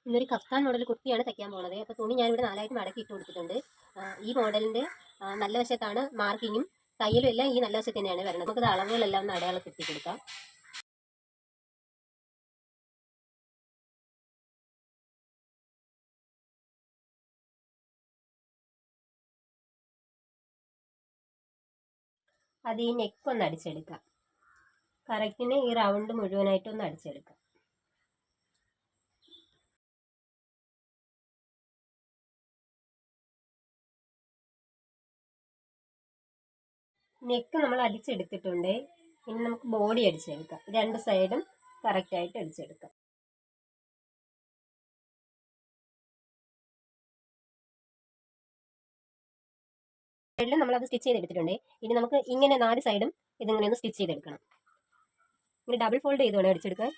ഇന്നൊരു kaftan model കുർത്തിയാണ് തയ്ക്കാൻ പോകുന്നത്. അപ്പോൾ തുണി ഞാനിവിടെ 4ആയിട്ട് മടക്കി ഇട്ട് കൊടുത്തിട്ടുണ്ട്. ഈ മോഡലിൻ്റെ നല്ല വശത്താണ് മാർക്കിങ്ങും തയ്യലും എല്ലാം ഈ നല്ല വശത്ത് തന്നെയാണ് വരുന്നത്. നമുക്കത് അളവുകളെല്ലാം ഒന്ന് അടയാളപ്പെടുത്തി കൊടുക്കാം. അത് ഈ നെക്ക് ഒന്ന് അടിച്ചെടുക്കാം. കറക്റ്റിന് ഈ റൗണ്ട് മുഴുവനായിട്ടൊന്ന് അടിച്ചെടുക്കാം. നെക്ക് നമ്മൾ അടിച്ചെടുത്തിട്ടുണ്ട്. ഇനി നമുക്ക് ബോഡി അടിച്ചെടുക്കാം. രണ്ട് സൈഡും കറക്റ്റായിട്ട് അടിച്ചെടുക്കാം. സൈഡിൽ നമ്മളത് സ്റ്റിച്ച് ചെയ്തെടുത്തിട്ടുണ്ട്. ഇനി നമുക്ക് ഇങ്ങനെ 4 സൈഡും ഇതിങ്ങനെ ഒന്ന് സ്റ്റിച്ച് ചെയ്തെടുക്കണം. ഇങ്ങനെ ഡബിൾ ഫോൾഡ് ചെയ്ത് വേണം അടിച്ചെടുക്കാൻ.